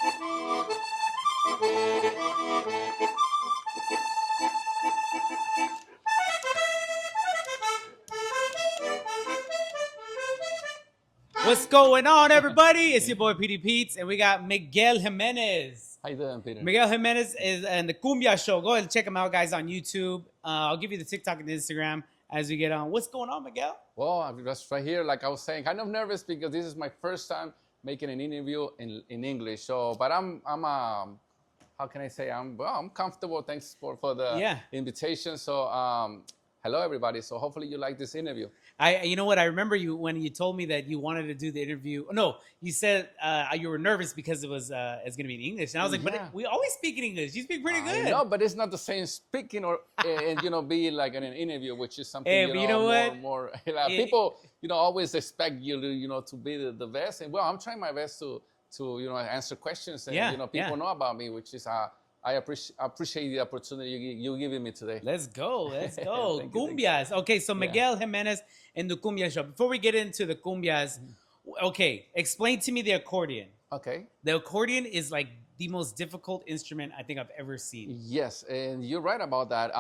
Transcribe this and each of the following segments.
What's going on, everybody? It's your boy PD Pete's, and we got Miguel Jimenez. How you doing, Peter? Miguel Jimenez is in the Cumbia Show. Go ahead and check him out, guys, on YouTube. I'll give you the TikTok and the Instagram as we get on. What's going on, Miguel? Well, I'm just right here, like I was saying, kind of nervous because this is my first time making an interview in English. So, but I'm how can I say? I'm comfortable. Thanks for the invitation. So, hello, everybody. So hopefully you like this interview. You know what? I remember you when you told me that you wanted to do the interview. No, you said you were nervous because it was it's going to be in English, and I was like, but we always speak in English. You speak pretty good. No, but it's not the same speaking or and be like in an interview, which is something more. People always expect you to to be the best, and well, I'm trying my best to answer questions and people know about me, which is I appreciate the opportunity you giving me today. Let's go. Cumbias. Okay, so Miguel Jimenez in the Cumbia Show. Before we get into the cumbias, okay, explain to me the accordion. Okay. The accordion is like the most difficult instrument I think I've ever seen. Yes, and you're right about that.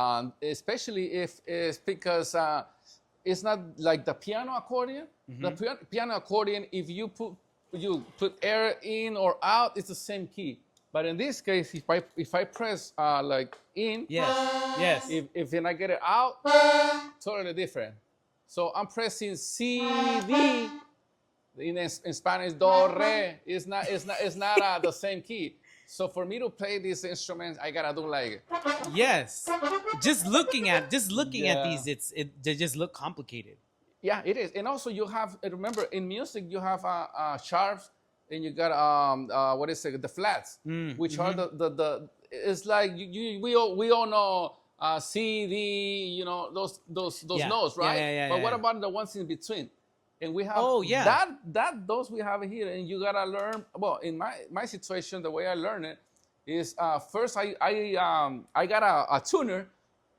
Especially if it's because it's not like the piano accordion. Mm-hmm. The piano accordion, if you put air in or out, it's the same key. But in this case, if I press like in, yes, if then I get it out, totally different. So I'm pressing C D. In Spanish, do re. It's not the same key. So for me to play these instruments, I gotta do like just looking at these, they just look complicated. Yeah, it is. And also you have remember in music you have sharps. And you got what is it? The flats, which are the it's like we all know C D, those notes, right? But what about the ones in between? And we have those we have here, and you gotta learn. Well, in my situation, the way I learn it is first I got a tuner.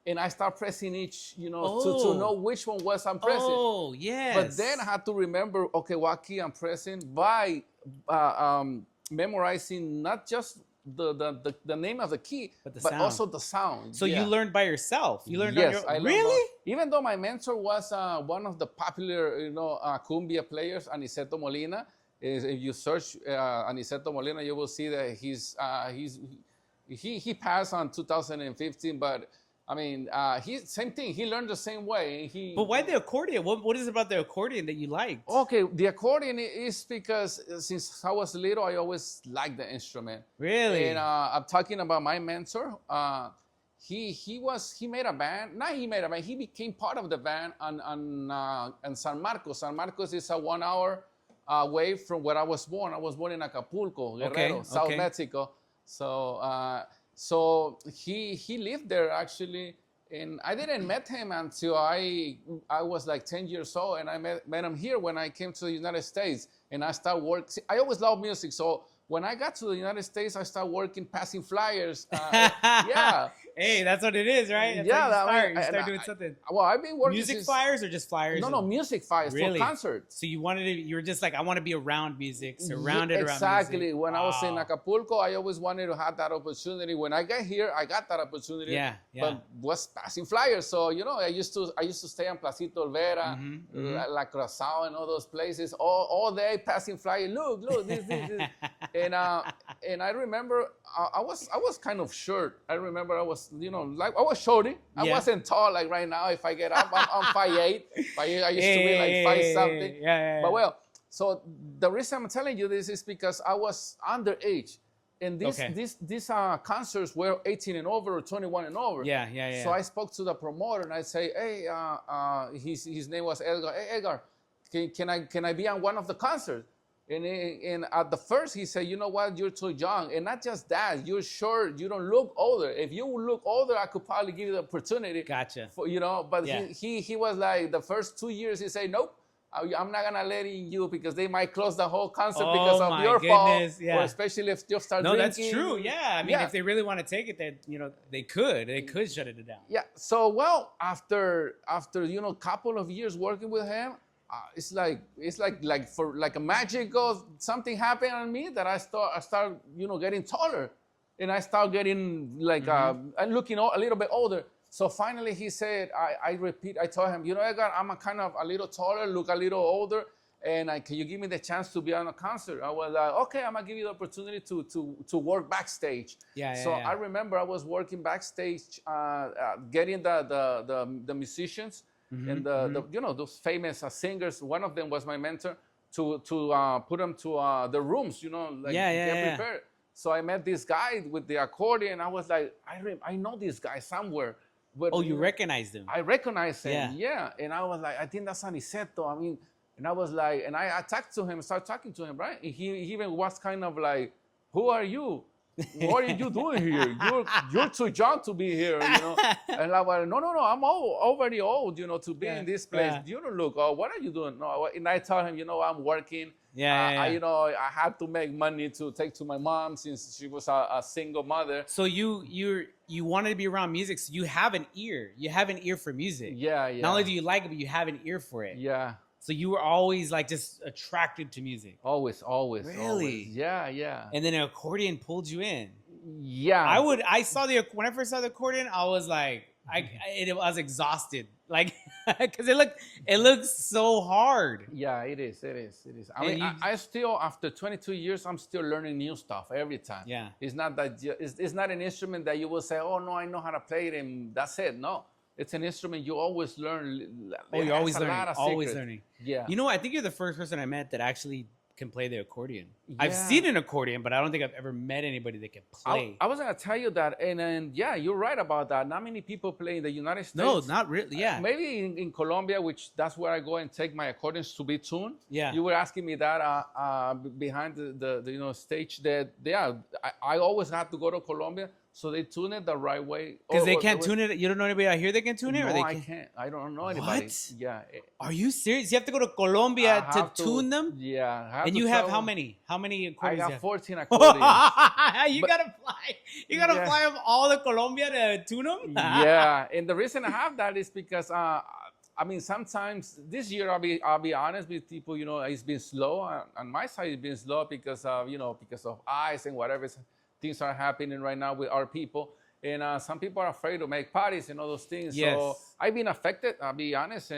And I start pressing each, to know which one was I'm pressing. Oh, yes. But then I had to remember, okay, what key I'm pressing by memorizing not just the name of the key, but also the sound. So you learned by yourself. You learned on your own. Really? Even though my mentor was one of the popular, cumbia players, Aniceto Molina. If you search Aniceto Molina, you will see that he passed on 2015, but. I mean, same thing. He learned the same way. But why the accordion? What is it about the accordion that you liked? Okay, the accordion is because since I was little, I always liked the instrument. Really? And I'm talking about my mentor. He made a band. Not he made a band. He became part of the band on San Marcos. San Marcos is a 1 hour away from where I was born. I was born in Acapulco, Guerrero, South Mexico. So he lived there actually, and I didn't met him until I was like 10 years old, and I met him here when I came to the United States, and I started working. I always loved music, so when I got to the United States, I started working, passing flyers. Hey, that's what it is, right? That's you start doing something. Well, I've been working music flyers or just flyers? No, music flyers for concerts. So you were just like, I want to be around music, surrounded around music. Exactly. When I was in Acapulco, I always wanted to have that opportunity. When I got here, I got that opportunity. Yeah. But was passing flyers. So I used to stay on Placito Olvera, La Cruzao, and all those places all day passing flyers. Look, this. And I remember I was kind of short. I remember I was like I was shorty. I wasn't tall like right now. If I get up, I'm 5'8". I used to be like 5 something. Yeah. But well, so the reason I'm telling you this is because I was underage, and these concerts were 18 and over or 21 and over. Yeah. So I spoke to the promoter and I say, hey, his name was Edgar. Hey, Edgar, can I be on one of the concerts? And at the first, he said, you know what, you're too young. And not just that, you're short, you don't look older. If you look older, I could probably give you the opportunity. Gotcha. But he was like, the first 2 years, he said, nope, I'm not going to let you because they might close the whole concert because of your fault. Yeah. Or especially if you start drinking. No, that's true. Yeah. I mean, if they really want to take it, they could shut it down. Yeah. So, well, after couple of years working with him, it's like for like a magical something happened on me that I start getting taller, and I start getting like and looking a little bit older. So finally he said, I told him, Edgar, I'm a kind of a little taller, look a little older, and can you give me the chance to be on a concert? I was like, okay, I'm gonna give you the opportunity to work backstage. So I remember I was working backstage, getting the musicians and the those famous singers. One of them was my mentor to put them to the rooms, get prepared. So I met this guy with the accordion. I was like, I know this guy somewhere. But, you recognized him? I recognized him, yeah. And I was like, I think that's Aniceto. I mean, and I was like, and I talked to him, started talking to him, right? And he even was kind of like, who are you? What are you doing here? You're too young to be here, And I was like, no, I'm already old, to be in this place. You don't look old. What are you doing? No, and I told him, I'm working. I had to make money to take to my mom since she was a single mother. So you wanted to be around music, so you have an ear. You have an ear for music. Yeah. Not only do you like it, but you have an ear for it. Yeah. So you were always like just attracted to music. Always. Really? Always. Yeah. And then an accordion pulled you in. Yeah. when I first saw the accordion, I was like, I was exhausted, like, because it looks so hard. Yeah, it is. I mean, I still, after 22 years, I'm still learning new stuff every time. Yeah. It's not that it's not an instrument that you will say, oh no, I know how to play it, and that's it. No, it's an instrument you always learn. You're always learning. Always learning. Yeah. I think you're the first person I met that actually can play the accordion. Yeah. I've seen an accordion, but I don't think I've ever met anybody that can play. I was gonna tell you that, and yeah, you're right about that. Not many people play in the United States. No, not really. Yeah, maybe in Colombia, which that's where I go and take my accordions to be tuned. Yeah, you were asking me that behind the stage. That I always have to go to Colombia. So they tune it the right way. Because they can't tune it. You don't know anybody out here that can tune it? No, I can't. I don't know anybody. What? Yeah. Are you serious? You have to go to Colombia to tune them? Yeah. And you have how many? How many accordions? I got 14 accordions. Gotta fly. You gotta fly them all to Colombia to tune them? Yeah. And the reason I have that is because I mean, sometimes this year I'll be honest with people. It's been slow. On my side, it's been slow because of ice and whatever. Things are happening right now with our people, and some people are afraid to make parties and all those things. Yes. So I've been affected. I'll be honest,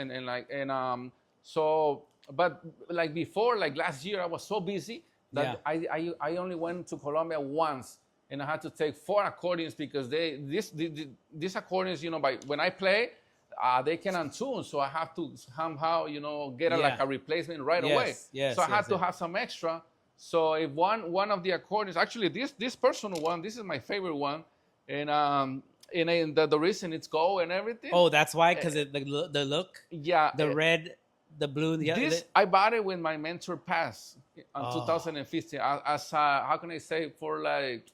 but like before, like last year, I was so busy that I only went to Colombia once, and I had to take 4 accordions because these accordions, when I play, they can untune, so I have to somehow get a replacement right away. Yes. So I had to have some extra. So if one of the accordions, actually this personal one, this is my favorite one, and the reason it's gold and everything. Oh, that's why, because the look. Yeah. The red, the blue. I bought it when my mentor passed in 2015. As how can I say, for like,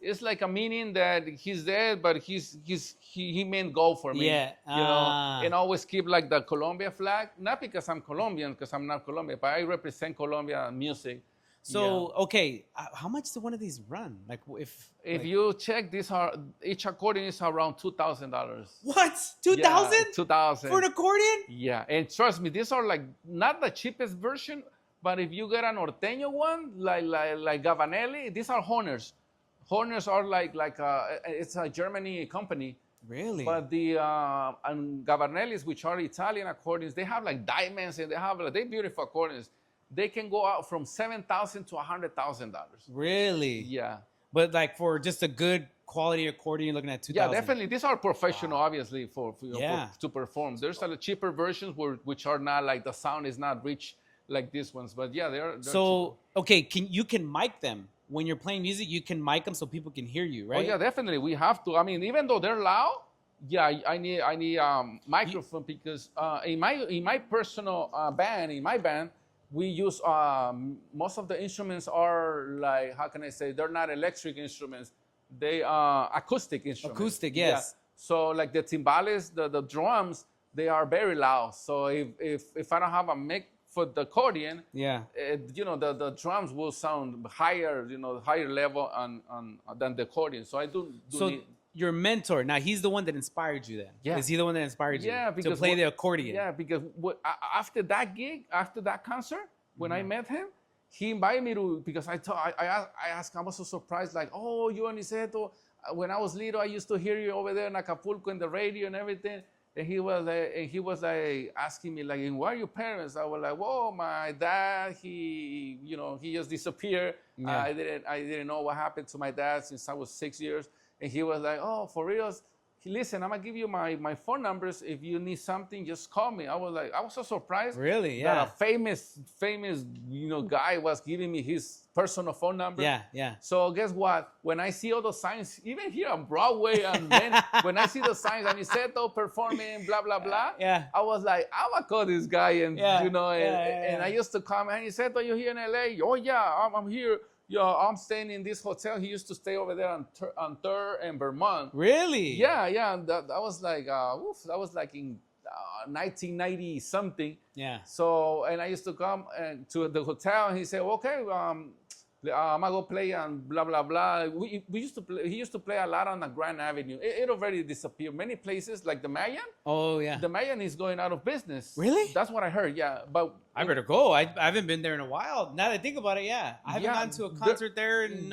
it's like a meaning that he's dead, but he meant gold for me. Yeah. And always keep like the Colombia flag, not because I'm Colombian, because I'm not Colombian, but I represent Colombia music. So okay, how much do one of these run? Like if you check each accordion is around $2,000. What? 2,000? Yeah, 2,000 for an accordion? Yeah, and trust me, these are like not the cheapest version, but if you get a norteño one, like Gavanelli, these are Horners. Horners are like it's a Germany company. Really? But the and Gavanellis, which are Italian accordions, they have like diamonds and they're beautiful accordions. They can go out from $7,000 to $100,000. Really? Yeah. But like for just a good quality accordion, you're looking at $2,000. Yeah, definitely. These are professional, obviously, for to perform. There's a cheaper versions which are not like the sound is not rich like these ones, but yeah, they're so cheaper. Okay, you can mic them when you're playing music. You can mic them so people can hear you, right? Oh yeah, definitely. We have to. I mean, even though they're loud, yeah, I need microphone because in my personal band, in my band. We use most of the instruments are like, how can I say, they're not electric instruments, they are acoustic instruments. Acoustic, yes. Yeah. So like the timbales, the drums, they are very loud. So if I don't have a mic for the accordion, the drums will sound higher, higher level than the accordion. So I do need. your mentor. Now he's the one that inspired you. Then, Yeah. is he the one that inspired you? Yeah, because to play the accordion. Yeah, because after that gig, after that concert, when I met him, he invited me to, because I asked, I was so surprised, like, oh, you Aniceto, when I was little, I used to hear you over there in Acapulco in the radio and everything. And he was like asking me, like, and where are your parents? I was like, whoa, my dad, he just disappeared. Yeah. I didn't know what happened to my dad since I was 6 years. And he was like, oh, for real? Listen, I'm gonna give you my phone numbers. If you need something, just call me. I was so surprised. Really? That Yeah. a famous guy was giving me his personal phone number. Yeah, yeah. So guess what? When I see all those signs, even here on Broadway, and then when I see the signs, Aniceto performing, blah blah blah, Yeah. I was like, I'm gonna call this guy, and Yeah, and I used to come, Aniceto, you here in LA? Oh yeah, I'm here. Yeah, I'm staying in this hotel. He used to stay over there on 3rd and Vermont. Really? Yeah. That was like, that was like in 1990 something. Yeah. So, and I used to come to the hotel, and he said, okay, I'm gonna go play and blah blah blah. We used to play. He used to play a lot on the Grand Avenue. It already disappeared. Many places like the Mayan. Oh yeah. The Mayan is going out of business. Really? That's what I heard. Yeah, but I better go. I haven't been there in a while. Now that I think about it, yeah, I haven't gone to a concert there in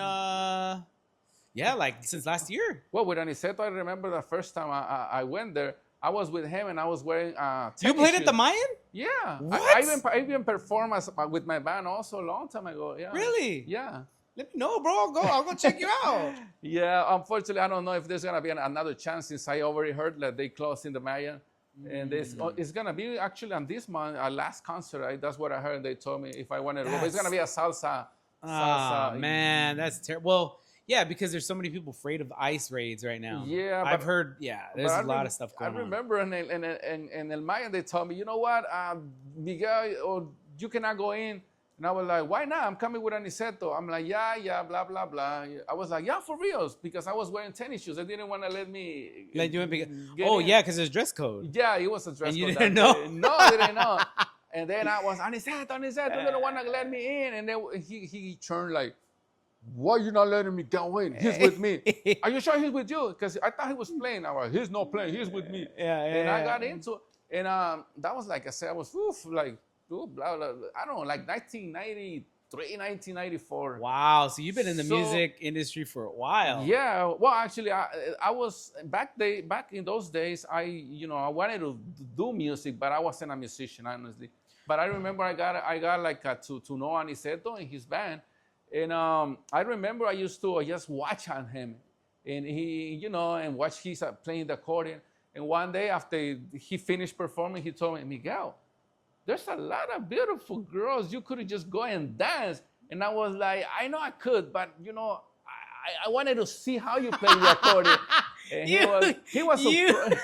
like since last year. Well, with Aniceto, I remember the first time I went there. I was with him, and I was wearing You played at the Mayan? Yeah. What? I even performed with my band also a long time ago. Yeah. Really? Yeah. Let me know, bro. I'll go check you out. Yeah. Unfortunately, I don't know if there's gonna be another chance, since I already heard that they closed in the Mayan. And it's gonna be actually on this month, our last concert. That's what I heard. They told me if I wanted to go. But it's gonna be a salsa. Oh man, that's terrible. Well, yeah, because there's so many people afraid of ICE raids right now. Yeah, I've heard. Yeah, there's a lot of stuff going on. I remember in El Mayan, they told me, you know what, Miguel, you cannot go in. And I was like, why not? I'm coming with Aniceto. I'm like, yeah, blah, blah, blah. I was like, yeah, for reals, because I was wearing tennis shoes. They didn't want to let me. Let you in because, yeah, because there's dress code. Yeah, it was a dress and code. You didn't know? No, I didn't know. And then I was, Aniceto, they don't want to let me in. And then he turned like, why you not letting me go in? He's with me. Are you sure he's with you? Because I thought he was playing. I was, he's not playing. He's with me. And I got into it. And that was like I said, I was like, blah, blah, blah. I don't know, like 1993, 1994. Wow. So you've been in the music industry for a while. Yeah. Well, actually, I was back in those days. I wanted to do music, but I wasn't a musician, honestly. But I remember I got like to know Aniceto and his band. And I remember I used to just watch on him, and he, and watch he's playing the accordion. And one day after he finished performing, he told me, Miguel, there's a lot of beautiful girls. You could just go and dance. And I was like, I know I could, but I wanted to see how you play the accordion. And he was surprised.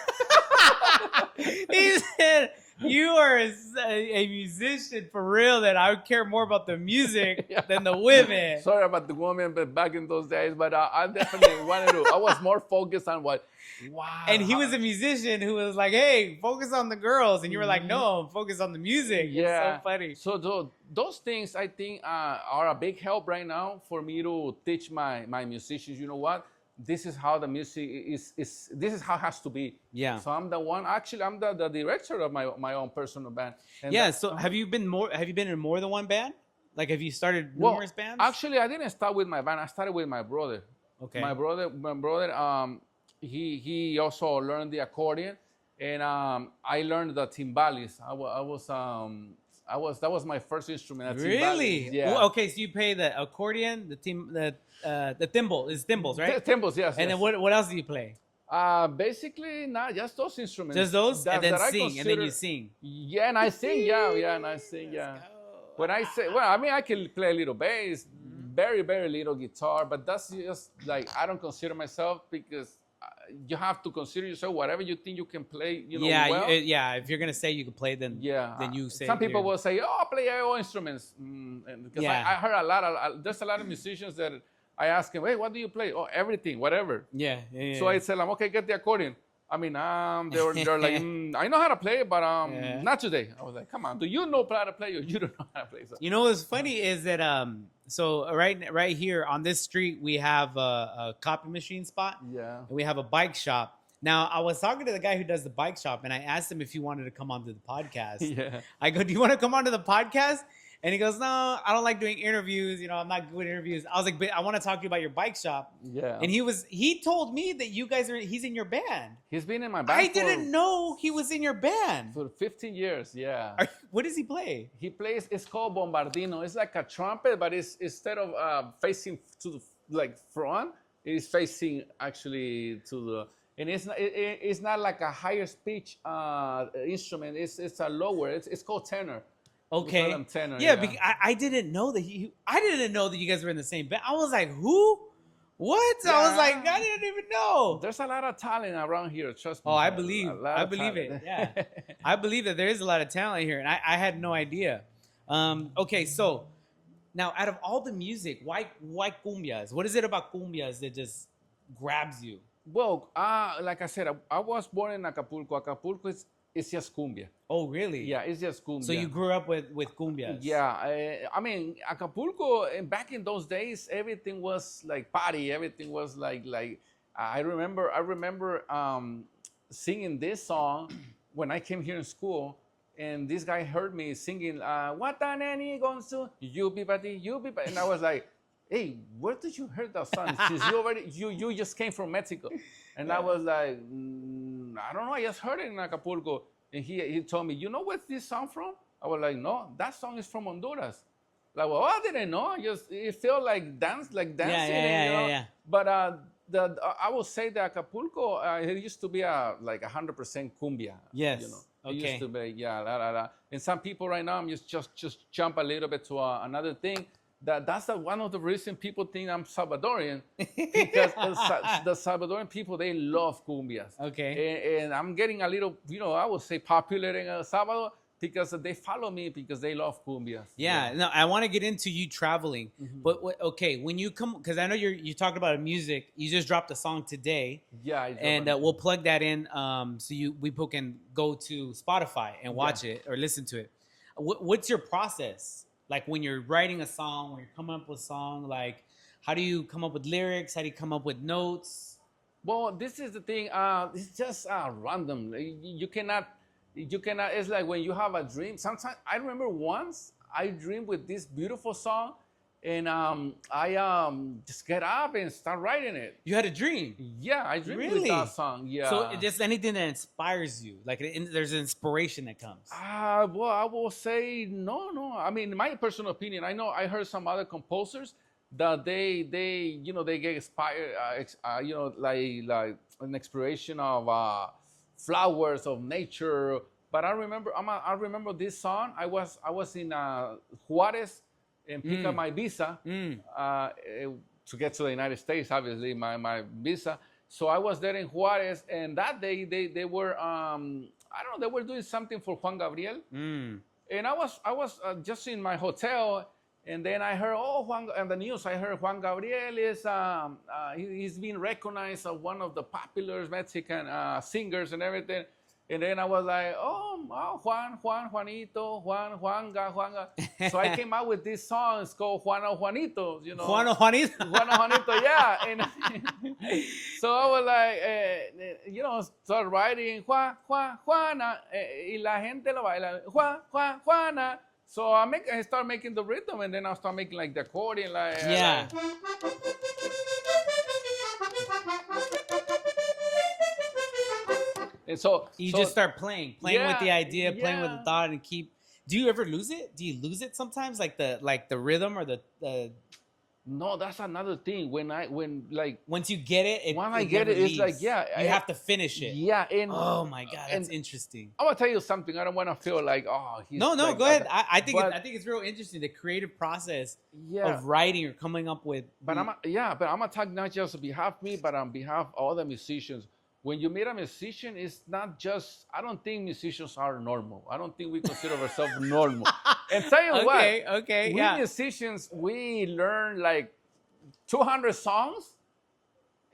He said, you are a musician for real, that I would care more about the music than the women. Sorry about the women, but back in those days, but I definitely wanted to. I was more focused on what. Wow. And he was a musician who was like, hey, focus on the girls. And you were like, no, focus on the music. Yeah. It's so funny. So those things, I think, are a big help right now for me to teach my musicians, you know what? This is how the music is. This is how it has to be. Yeah. So I'm the one. Actually, I'm the director of my own personal band. And so have you been in more than one band? Like, have you started numerous bands? Actually, I didn't start with my band. I started with my brother. Okay. My brother. He also learned the accordion, and I learned the timbales. That was my first instrument. Really? Yeah. Well, okay, so you play the accordion, the thimble is thimbles, right? Timbales, yes. And then what else do you play? Basically, not just those instruments. Just those, and then sing, and then you sing. Yeah, and I sing. Yeah, and I sing. Yeah. When I say, well, I mean, I can play a little bass, very, very little guitar, but that's just like, I don't consider myself, because you have to consider yourself whatever you think you can play. Well. If you're gonna say you can play, then then you say. Some people will say, "Oh, I play all instruments," because I heard there's a lot of musicians that I ask them, "Hey, what do you play?" "Oh, everything, whatever." Yeah. So I tell them, "Okay, get the accordion." I mean, they're like, I know how to play it, but not today. I was like, come on, do you know how to play or you don't know how to play? So, You know what's funny is that so right here on this street we have a copy machine spot. Yeah. And we have a bike shop. Now I was talking to the guy who does the bike shop, and I asked him if he wanted to come onto the podcast. Yeah. I go, "Do you want to come onto the podcast?" And he goes, "No, I don't like doing interviews. You know, I'm not good at interviews." I was like, "But I want to talk to you about your bike shop." Yeah. And he told me that you guys he's in your band. He's been in my band. I didn't know he was in your band. For 15 years, yeah. What does he play? He plays, it's called bombardino. It's like a trumpet, but it's instead of facing to the like front, it is facing actually to the, and it's not like a higher pitch instrument. It's a lower. It's called tenor. Okay. We call them tenor, yeah, because I didn't know that I didn't know that you guys were in the same band. I was like, who? What? Yeah. I was like, I didn't even know. There's a lot of talent around here. Trust me. Oh, I believe it. Yeah, I believe that there is a lot of talent here, and I had no idea. Okay, so now out of all the music, why cumbias? What is it about cumbias that just grabs you? Well, like I said, I was born in Acapulco. Acapulco is just cumbia. Oh, really? Yeah, it's just cumbia. So you grew up with cumbias? Yeah, I mean Acapulco. And back in those days, everything was like party. Everything was like. I remember singing this song when I came here in school, and this guy heard me singing "Wataneni Gonsu You Be Bati You Be," and I was like, "Hey, where did you hear that song? Since you just came from Mexico." And yeah. I was like, I don't know, I just heard it in Acapulco. And he told me, you know where's this song from? I was like, no, that song is from Honduras. Like, well, I didn't know. It felt like dancing. Yeah. But I will say that Acapulco, it used to be like 100% cumbia. Yes. You know, okay. It used to be, And some people right now, I'm just jump a little bit to another thing. That's one of the reasons people think I'm Salvadorian, because the Salvadorian people, they love cumbias. Okay. And I'm getting a little, I would say popular in El Salvador because they follow me because they love cumbias. Yeah. No, I want to get into you traveling, but when you come, because I know you talked about music. You just dropped a song today. Yeah. And we'll plug that in so people can go to Spotify and watch it or listen to it. What's your process? Like when you're writing a song, when you're coming up with a song, like how do you come up with lyrics? How do you come up with notes? Well, this is the thing. It's just random. You cannot. It's like when you have a dream. Sometimes I remember once I dreamed with this beautiful song, and I just get up and start writing it. You had a dream? Yeah, I dreamed with that song. Yeah. So just anything that inspires you, like there's an inspiration that comes. Well, I will say no. I mean, in my personal opinion, I heard some other composers that they get inspired, like an inspiration of flowers, of nature. But I remember this song. I was in Juarez and pick up my visa to get to the United States. Obviously, my visa. So I was there in Juarez, and that day they were I don't know, they were doing something for Juan Gabriel. And I was just in my hotel, and then I heard Juan, and the news. I heard Juan Gabriel is he's been recognized as one of the popular Mexican singers and everything. And then I was like, Juanito, Juanga. So I came out with this song. It's called Juanito, Juanito, yeah. And so I was like, start writing, Juana, y la gente lo baila, Juana. So I start making the rhythm, and then I start making like the accordion, yeah. And so you just start playing with the idea, playing with the thought, and keep. Do you ever lose it? Do you lose it sometimes, like the rhythm or the? No, that's another thing. Once you get it, it's like you have to finish it. Yeah, and oh my God, that's interesting. I'm gonna tell you something. I don't want to feel like no, like, go ahead. I think it's real interesting, the creative process of writing or coming up with. But I'm gonna talk not just on behalf of me, but on behalf of all the musicians. When you meet a musician, it's not just. I don't think musicians are normal. I don't think we consider ourselves normal. And tell you what, we musicians, we learn like 200 songs,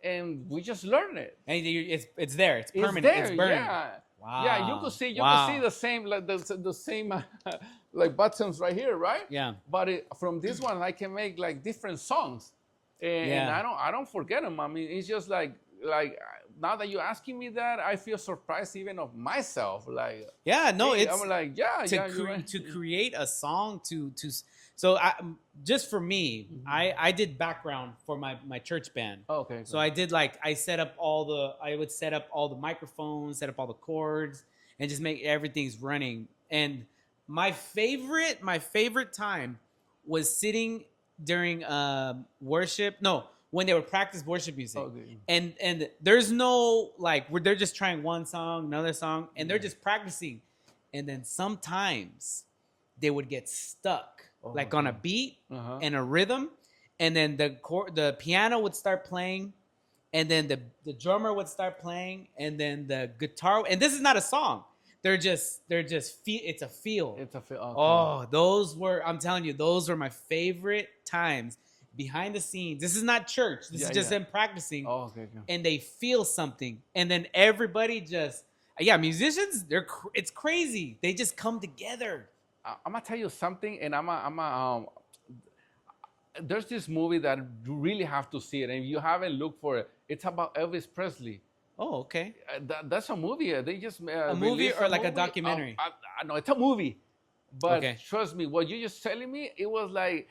and we just learn it. And it's there. It's permanent. It's there, It's burned. yeah. Wow. Yeah, you could see the same like the same like buttons right here, right? Yeah. But from this one, I can make like different songs, and I don't forget them. I mean, it's just like now that you're asking me that, I feel surprised even of myself. Like yeah, no, hey, it's I'm like to create a song to so just for me, I did background for my church band. Oh, okay. So I did I set up I would set up all the microphones, set up all the chords, and just make everything's running. And my favorite time was sitting during worship. No, when they would practice worship music. Okay. And there's no where they're just trying one song, another song, and they're just practicing. And then sometimes they would get stuck on a beat and a rhythm, and then the piano would start playing, and then the drummer would start playing, and then the guitar. And this is not a song. It's a feel. It's a feel. Oh, I'm telling you, those were my favorite times behind the scenes. This is not church. This is just them practicing. Oh, okay. And they feel something, and then everybody just musicians. It's crazy. They just come together. I'm gonna tell you something, and there's this movie that you really have to see it, and if you haven't looked for it, it's about Elvis Presley. Oh, okay. That's a movie. They just a movie or a documentary? No, it's a movie. But okay. Trust me, what you just telling me, it was like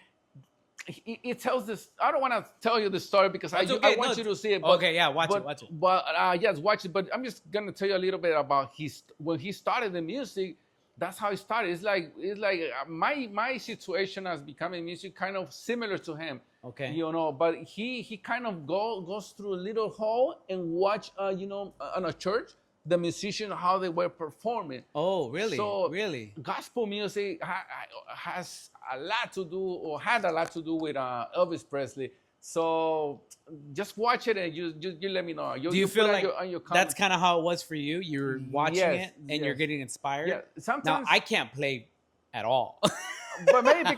it tells this. I don't want to tell you the story because I want you to see it. But, okay, yeah, watch it. But yes, watch it. But I'm just gonna tell you a little bit about when he started the music. That's how it started. It's like my situation as becoming music kind of similar to him. Okay. But he kind of goes through a little hall and watch on a church the musicians how they were performing. Oh, really? So really, gospel music has a lot to do or had a lot to do with Elvis Presley. So just watch it and you let me know. Do you feel like that's kind of how it was for you? You're watching it and you're getting inspired. Yeah, sometimes. Now I can't play at all. But maybe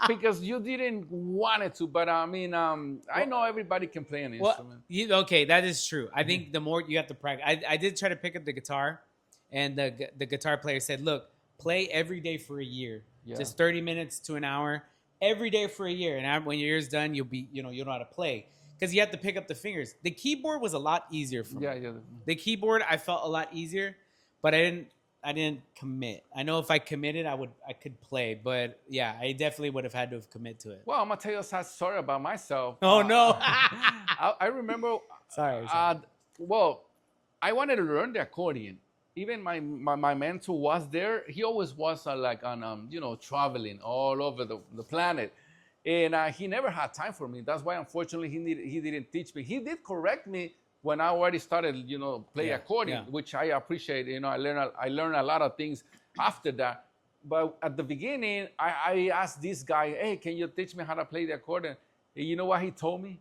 because you didn't want it to. But I mean, I know everybody can play an instrument. Okay, that is true. I think the more you have to practice. I did try to pick up the guitar, and the guitar player said, "Look, play every day for a year, just 30 minutes to an hour." Every day for a year, and when your year's done, you'll know how to play because you have to pick up the fingers. The keyboard was a lot easier for me. Yeah. The keyboard I felt a lot easier, but I didn't commit. I know if I committed, I could play, but yeah, I definitely would have had to have commit to it. Well, I'm gonna tell you a sad story about myself. Oh no! I remember. Sorry. Well, I wanted to learn the accordion. Even my mentor was there. He always was traveling all over the planet, and he never had time for me. That's why, unfortunately, he didn't teach me. He did correct me when I already started, play accordion, which I appreciate. I learned a lot of things after that. But at the beginning, I asked this guy, "Hey, can you teach me how to play the accordion?" And you know what he told me?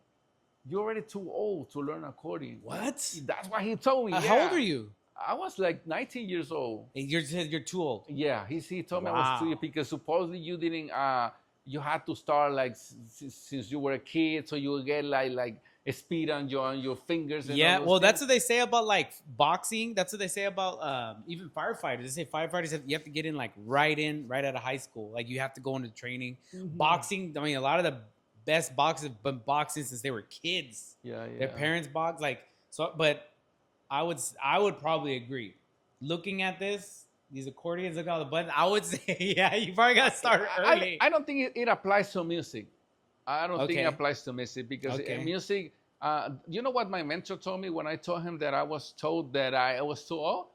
"You're already too old to learn accordion." What? That's what he told me. How old are you? I was like 19 years old. You're too old. Yeah, he told me I was too young because supposedly you didn't. You had to start since you were a kid, so you would get like a speed on your fingers. And well, that's what they say about boxing. That's what they say about even firefighters. They say firefighters you have to get in right out of high school. Like you have to go into training. Mm-hmm. Boxing. I mean, a lot of the best boxers have been boxing since they were kids. Yeah. Their parents boxed but. I would probably agree. Looking at these accordions, look at all the buttons. I would say, yeah, you probably got to start early. I don't think it applies to music. I don't think it applies to music because music. You know what my mentor told me when I told him that I was told that I was too old?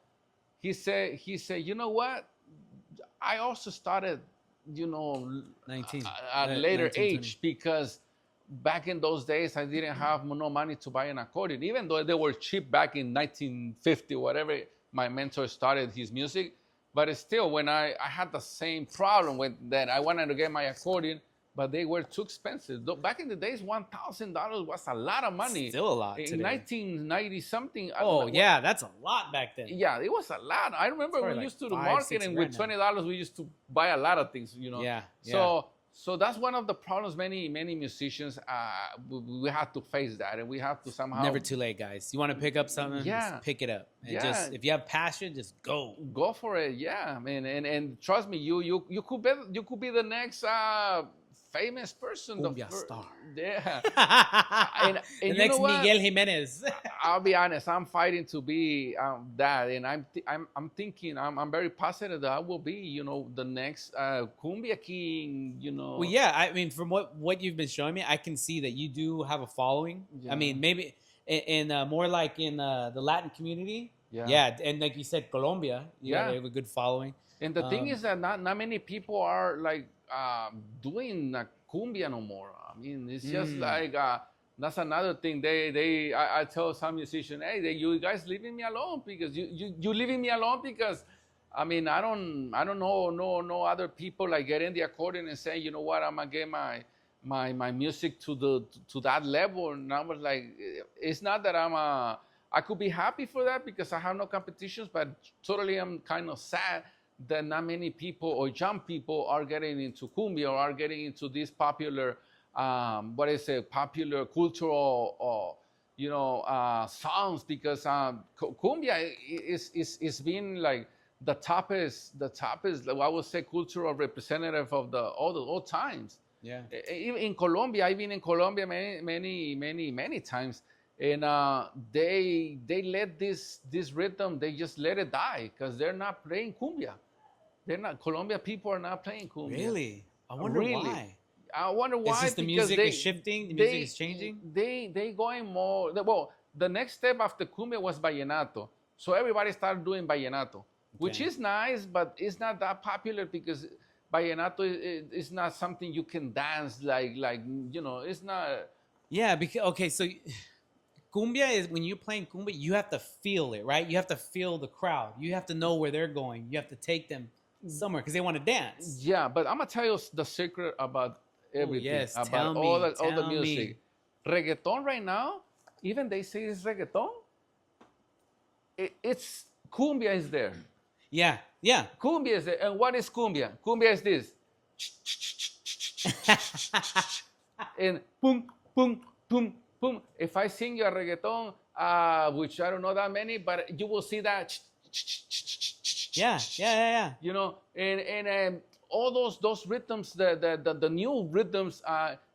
He said, you know what? I also started, 19 at a later age because. Back in those days, I didn't have no money to buy an accordion, even though they were cheap back in 1950, whatever. My mentor started his music, but still, when I had the same problem with that, I wanted to get my accordion, but they were too expensive. Back in the days, $1,000 was a lot of money. Still a lot today. In 1990 something. Yeah, that's a lot back then. Yeah, it was a lot. I remember we used to the market, and with $20, we used to buy a lot of things. Yeah. So. So that's one of the problems. Many musicians we have to face that, and we have to somehow Never too late, guys. You want to pick up something? Yeah. Just pick it up. And Yeah. just if you have passion, just go. go for it. Yeah, I mean, and trust me, you could be the next famous person, Cumbia star. Yeah. and and the you next know what? Miguel Jimenez. I'll be honest. I'm fighting to be that, and I'm thinking I'm very positive that I will be, the next Cumbia King. Well, yeah. I mean, from what you've been showing me, I can see that you do have a following. Yeah. I mean, maybe in more like in the Latin community. Yeah. Yeah, and like you said, Colombia. Yeah. They have a good following. And the thing is that not many people are like doing cumbia no more. I mean, it's just like that's another thing. I tell some musicians, hey, you guys leaving me alone because you leaving me alone because I mean I don't know no other people like getting the accordion and saying, you know what, I'm gonna get my music to that level. And I was like, it's not that I could be happy for that because I have no competitions, but totally I'm kind of sad that not many people or young people are getting into cumbia or are getting into this popular, popular cultural, songs because cumbia is being like the toppest, I would say, cultural representative of all times. Yeah. Even in Colombia, I've been in Colombia many times. And they let this rhythm, they just let it die because they're not playing cumbia. Colombian people are not playing cumbia. Really? I wonder why. I wonder why. It's just the music is shifting. The music is changing. They going more. Well, the next step after cumbia was vallenato. So everybody started doing vallenato, which is nice, but it's not that popular because vallenato is not something you can dance like it's not. Yeah, because so cumbia is when you're playing cumbia, you have to feel it, right? You have to feel the crowd. You have to know where they're going. You have to take them somewhere because they want to dance. Yeah, but I'm gonna tell you the secret about everything. Yes, about all the music. Reggaeton right now, even they say it's reggaeton. It's cumbia is there. Yeah. Cumbia is there. And what is cumbia? Cumbia is this. And boom, boom, boom, boom. If I sing you a reggaeton, which I don't know that many, but you will see that. Yeah. And all those rhythms, the new rhythms,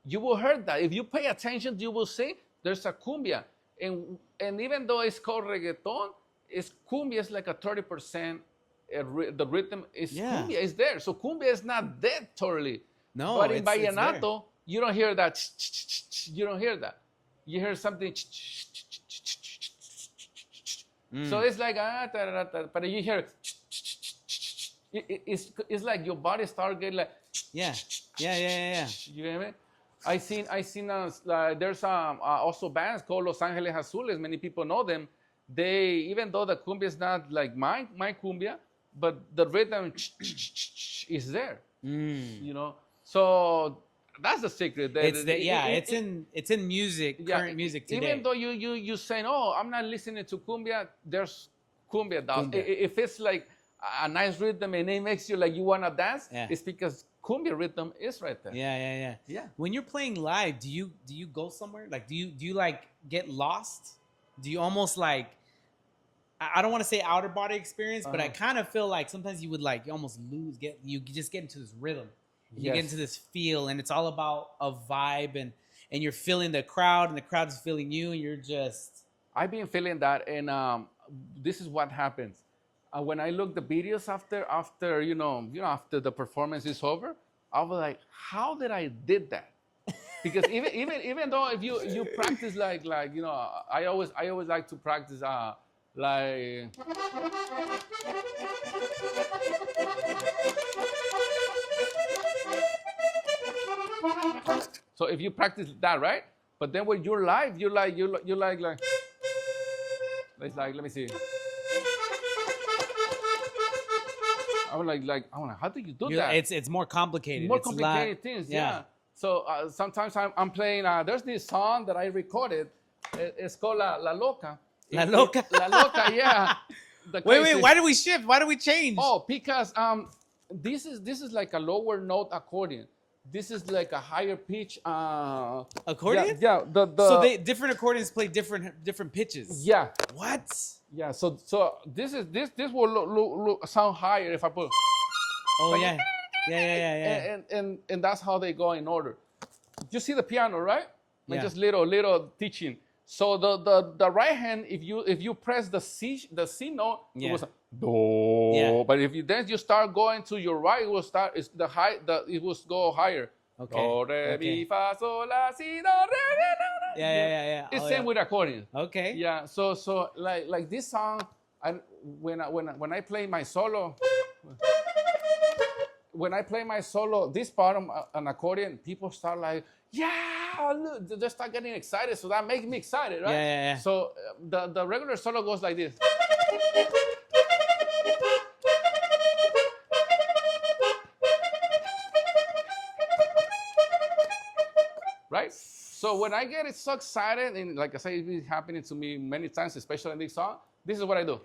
you will hear that. If you pay attention, you will see there's a cumbia. And even though it's called reggaeton, cumbia is like a 30%. The rhythm is cumbia is there. So cumbia is not dead totally. No, but in vallenato, you don't hear that. You don't hear that. You hear something. So it's like but you hear it's like your body start getting like yeah. You know what I mean? I seen there's also bands called Los Angeles Azules. Many people know them. They, even though the cumbia is not like my cumbia, but the rhythm is there. So that's the secret. It's in music, current music today. Even though you saying, oh, I'm not listening to cumbia, there's cumbia dance. If it's like a nice rhythm and it makes you like you wanna dance, it's because cumbia rhythm is right there. Yeah. When you're playing live, do you go somewhere? Like, do you like get lost? Do you almost like, I don't want to say outer body experience, but I kind of feel like sometimes you would like you almost you just get into this rhythm. You get into this feel, and it's all about a vibe, and you're feeling the crowd, and the crowd's feeling you, and you're just. I've been feeling that, and this is what happens when I look the videos after after the performance is over. I was like, how did I did that? Because even though if you practice like I always like to practice like. So if you practice that, right? But then when you're live, you're like it's like, let me see. I was like, how do you do that? It's more complicated. More complicated things, yeah. So sometimes I'm playing. There's this song that I recorded. It's called La Loca. La Loca. La Loca, yeah. Wait. Why do we shift? Why do we change? Oh, because this is like a lower note accordion. This is like a higher pitch. Accordion? Yeah. So they different accordions play different pitches. Yeah. What? Yeah. So this will sound higher if I put. Oh yeah. Yeah. And that's how they go in order. You see the piano, right? Yeah. And just little teaching. So the right hand, if you press the C note, Yeah. it was do. Yeah. But if you start going to your right, it will start. It's it will go higher. Okay. Do, re, mi, fa, sol, la, si, do, re, mi, do, re. Yeah. It's Oh, same yeah. with accordion. Okay. Yeah. So like this song, when I play my solo. When I play my solo, this part of an accordion, people start like, yeah, look, they just start getting excited. So that makes me excited, right? Yeah. So the regular solo goes like this. Right? So when I get so excited, and like I say, it's been happening to me many times, especially in this song, this is what I do.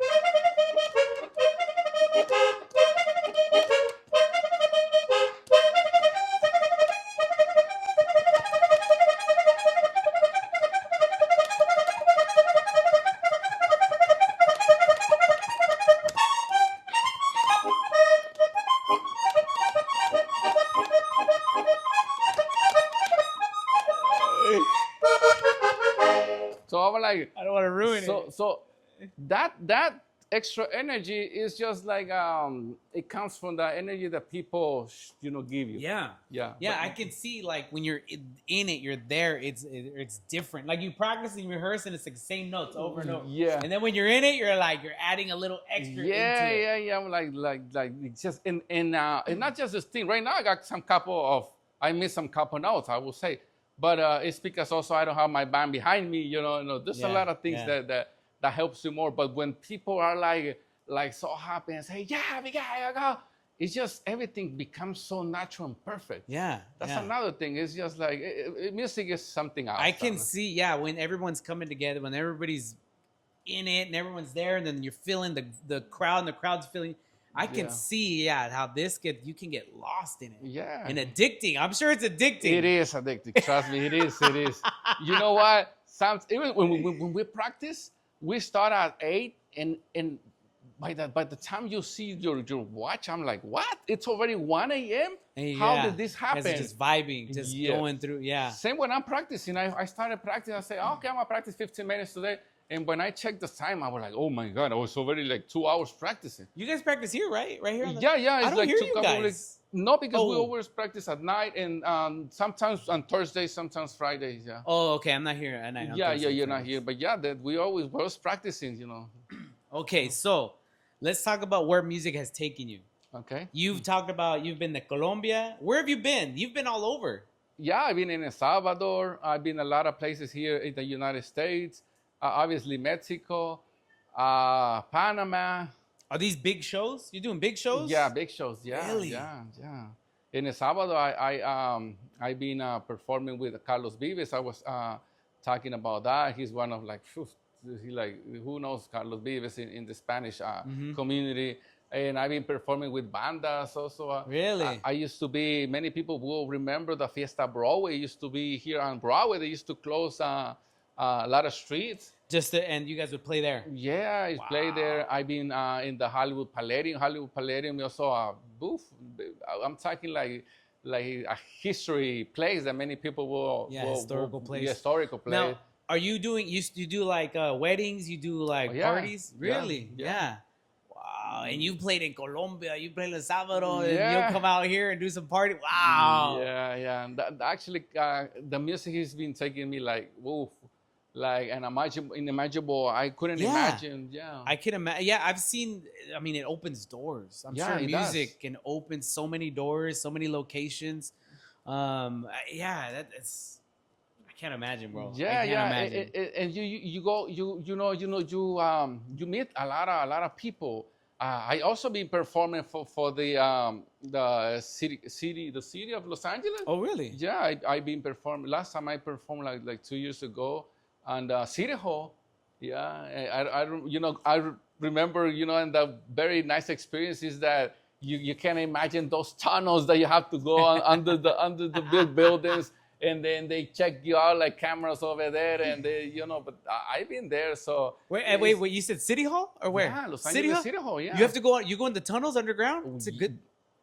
So I'm like, I don't want to ruin it. So that extra energy is just like it comes from the energy that people give you. Yeah. But- I can see like when you're in it, you're there. It's different. Like you practice and you rehearse, and it's like the same notes over and over. Yeah. And then when you're in it, you're adding a little extra. into it. I'm like it's just and not just this thing. Right now I missed some couple notes, I will say. But it's because also I don't have my band behind me, there's a lot of things that helps you more. But when people are like so happy and say, yeah, we got, it's just everything becomes so natural and perfect. Yeah. That's yeah. another thing. It's just like music is something else. I can see, when everyone's coming together, when everybody's in it and everyone's there, and then you're feeling the crowd and the crowd's feeling. I can see, how you can get lost in it. Yeah. And addicting. I'm sure it's addicting. It is addicting. Trust me, it is. You know what? Even when we practice, we start at 8, and by the time you see your watch, I'm like, what? It's already 1 a.m.? How did this happen? It's just vibing, just going through, Same when I'm practicing. I started practicing. I say, okay, I'm going to practice 15 minutes today. And when I checked the time, I was like, oh my God, I was already like 2 hours practicing. You guys practice here, right? Right here? Yeah. I It's don't like hear two you couple guys. no, because we always practice at night and sometimes on Thursdays, sometimes Fridays, yeah. Oh, okay. I'm not here at night. You're not here. But we're always practicing, Okay, so let's talk about where music has taken you. Okay. You've talked about you've been to Colombia. Where have you been? You've been all over. Yeah, I've been in El Salvador. I've been a lot of places here in the United States. Obviously Mexico, Panama. Are these big shows? You doing big shows? Yeah, big shows. Yeah, Really? Yeah. In El Salvador, I've been performing with Carlos Vives. I was talking about that. He's one of who knows Carlos Vives in the Spanish community. And I've been performing with bandas also. Really? I used to be, many people will remember the Fiesta Broadway. It used to be here on Broadway. They used to close a lot of streets. And you guys would play there? Yeah, I played there. I've been in the Hollywood Palladium. Hollywood Palladium, also a booth. I'm talking like a history place that many people will. Historical place. Historical place. Now, are you doing? You do like weddings? You do like parties? Really? Yeah. Wow. And you played in Colombia. You played in El Salvador. And you'll come out here and do some party. Wow. Yeah. Actually, the music has been taking me unimaginable. I couldn't imagine. Yeah. I can imagine. Yeah, I've seen. I mean, it opens doors. I'm sure music can open so many doors, so many locations. That's. I can't imagine, bro. Yeah, I can't imagine. And you go, you meet a lot of people. I also been performing for the city of Los Angeles. Oh, really? Yeah, I've been performing. Last time I performed like 2 years ago, and City Hall. Yeah, I remember, and the very nice experience is that you can't imagine those tunnels that you have to go under the big buildings, and then they check you out like cameras over there, and they, but I've been there, so. Wait, you said City Hall or where? Yeah, Los Angeles City Hall, yeah. You have to go, you go in the tunnels underground? It's a good.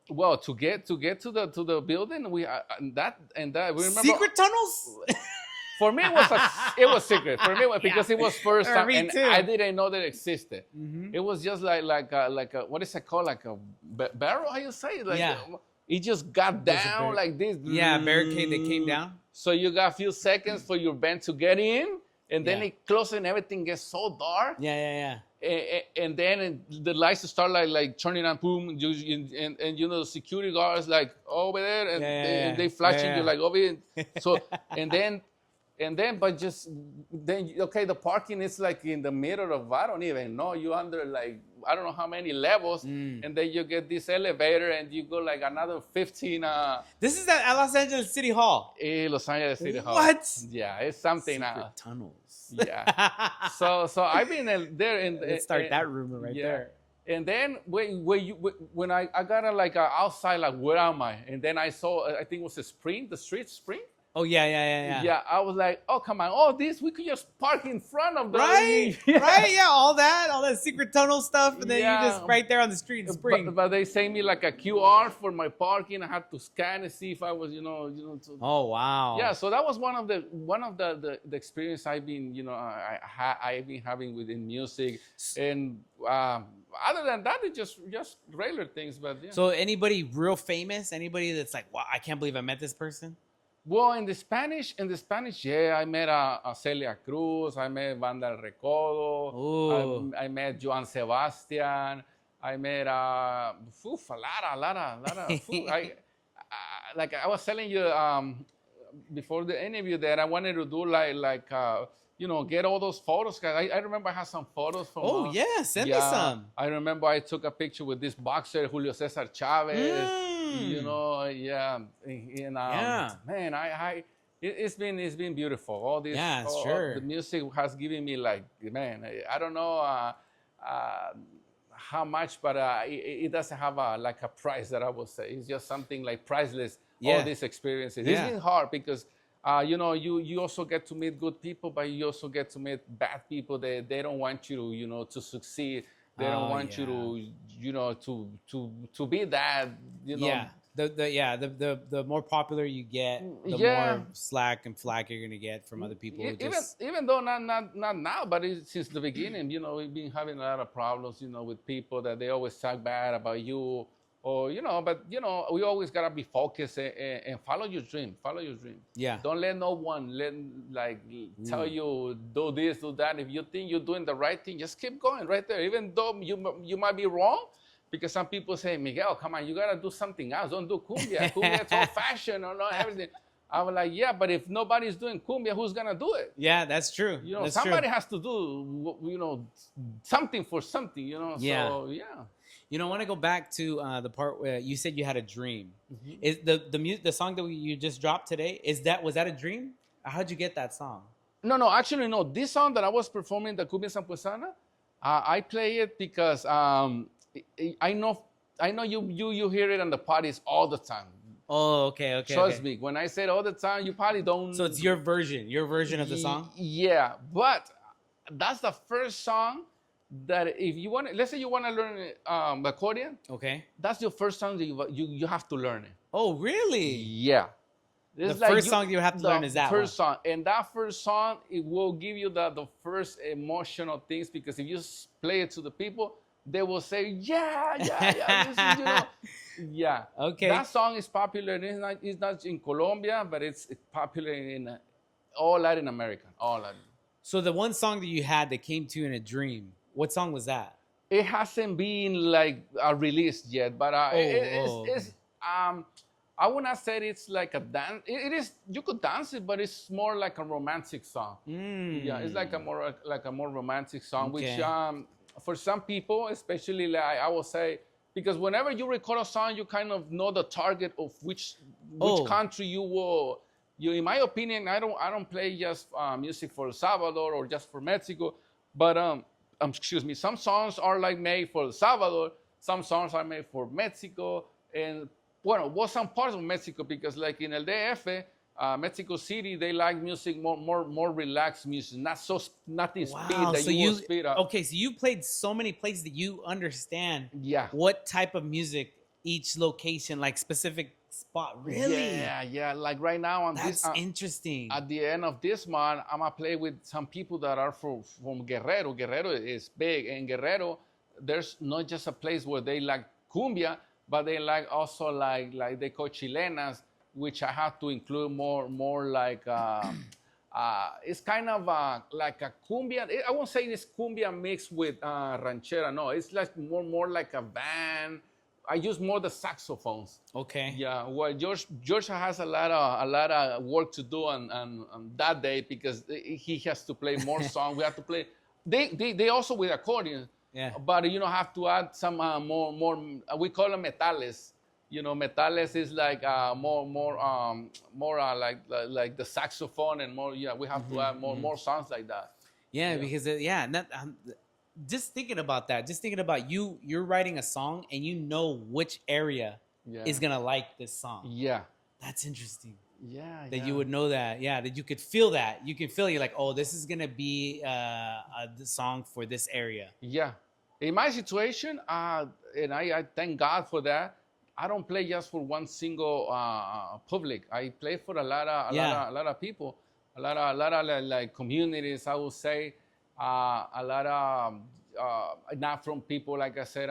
Well, to get to the building, we that we remember secret tunnels. For me, it was secret. For me, because it was first time, and too. I didn't know that it existed. It was just like a what is it called? Like a barrel? How you say it? Like it just got down like this. Yeah, barricade that came down. So you got a few seconds for your band to get in, and then it closes and everything gets so dark. Yeah. And then the lights start like turning on, boom, and the security guards like over there, and they flashing you like over here. So okay, the parking is like in the middle of, I don't even know, you under like I don't know how many levels, and then you get this elevator and you go like another 15. This is at Los Angeles City Hall. Los Angeles City Hall. What? Yeah, it's something. Secret tunnels. Yeah. So I've been there, and let's start that rumor right there. And then when I got outside, like, where am I? And then I saw, I think it was the street Spring. Oh yeah. Yeah, I was like, oh come on, we could just park in front of the right, yeah, all that secret tunnel stuff, and then you just right there on the street in Spring. But they sent me like a QR for my parking. I had to scan and see if I was, Oh wow. Yeah, so that was one of the experience I've been, I've been having within music, and other than that, it's just regular things. But yeah. So anybody real famous? Anybody that's like, wow, I can't believe I met this person? Well, in the Spanish, yeah, I met Celia Cruz, I met Banda El Recodo, I met Joan Sebastian, I met a lot of. Like I was telling you before the interview that I wanted to do get all those photos. I remember I had some photos from. Oh yeah, send me some. I remember I took a picture with this boxer Julio Cesar Chavez. Man, it's been beautiful. All this, sure. The music has given me I don't know how much, but it doesn't have a price that I would say. It's just something like priceless. Yeah. All these experiences. Yeah. It's been hard because you also get to meet good people, but you also get to meet bad people. They don't want you to succeed. They don't want you to be that. Yeah. The more popular you get, the more slack and flack you're gonna get from other people. Even though not now, but since the beginning, we've been having a lot of problems, with people that they always talk bad about you, or but we always gotta be focused and follow your dream. Follow your dream. Yeah. Don't let no one tell you do this, do that. If you think you're doing the right thing, just keep going right there. Even though you might be wrong, because some people say, Miguel, come on, you gotta do something else. Don't do cumbia. Cumbia it's old fashioned or not everything. I was like, yeah, but if nobody's doing cumbia, who's gonna do it? Yeah, that's true. Somebody has to do something for something. Yeah. So yeah. I want to go back to the part where you said you had a dream. Mm-hmm. Is the song that you just dropped today? Was that a dream? How'd you get that song? No, actually no. This song that I was performing, the Cumbia Sampuesana, I play it because I know you hear it on the parties all the time. Oh, okay. Trust me, when I say it all the time, you probably don't. So it's your version of the song. Yeah, but that's the first song that if you want, let's say you want to learn accordion. Okay. That's your first song that you have to learn it. Oh, really? Yeah. The first song you have to learn is that first song, and that first song it will give you the first emotional things, because if you play it to the people, they will say, yeah. Yeah. Okay. That song is popular. It's not in Colombia, but it's popular in all Latin America. So the one song that you had that came to you in a dream, what song was that? It hasn't been released yet, but it's I would not say it's like a dance. It is. You could dance it, but it's more like a romantic song. Yeah, it's like a more romantic song, okay. Which for some people, especially I will say, because whenever you record a song, you kind of know the target of which country you will. In my opinion, I don't play just music for El Salvador or just for Mexico, but excuse me, some songs are made for El Salvador, Some songs are made for Mexico, and well, some parts of Mexico, because like in El DF, Mexico City, they like music more relaxed music, not the speed Wow. that So you will you speed up. okay? So you played so many places that you understand Yeah. what type of music each location, like specific spot. Really? Yeah. Like right now on That's this, interesting. at the end of this month, I'm gonna play with some people that are from Guerrero. Guerrero is big, and Guerrero, there's not just a place where they like cumbia, but they like also like they call chilenas, which I have to include more like it's kind of like a cumbia. I won't say it's cumbia mixed with ranchera. No, it's like more like a band. I use more the saxophones. Okay. Yeah, well, George has a lot of work to do on that day, because he has to play more songs. We have to play. They also with accordion. Yeah. But have to add some more. We call them metales. Metales is like more like the saxophone and more. Yeah, we have to add more songs like that. Yeah, because just thinking about that, just thinking about you're writing a song and you know which area is gonna like this song. Yeah. That's interesting. Yeah. That you would know that. Yeah, that you could feel that. You can feel you're like, oh, this is gonna be the song for this area. Yeah. In my situation, and I thank God for that. I don't play just for one single public. I play for a lot of people, a lot of like communities. I would say a lot of not from people like I said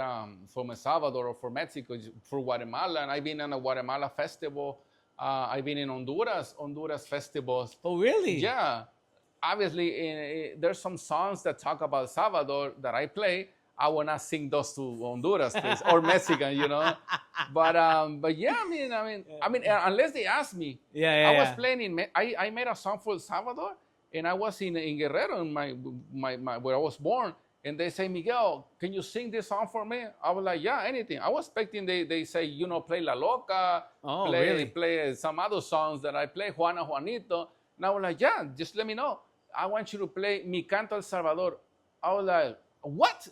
from El Salvador or from Mexico, for Guatemala. And I've been in a Guatemala festival. I've been in Honduras festivals. Oh, really? Yeah. Obviously, there's some songs that talk about El Salvador that I play. I will not sing those to Honduras, please, or Mexican, But yeah, I mean, unless they ask me. I was playing I made a song for El Salvador, and I was in Guerrero, in my where I was born, and they say, Miguel, can you sing this song for me? I was like, yeah, anything. I was expecting they say, play La Loca, play some other songs that I play, Juana Juanito, and I was like, yeah, just let me know. I want you to play Mi Canto El Salvador. I was like, what?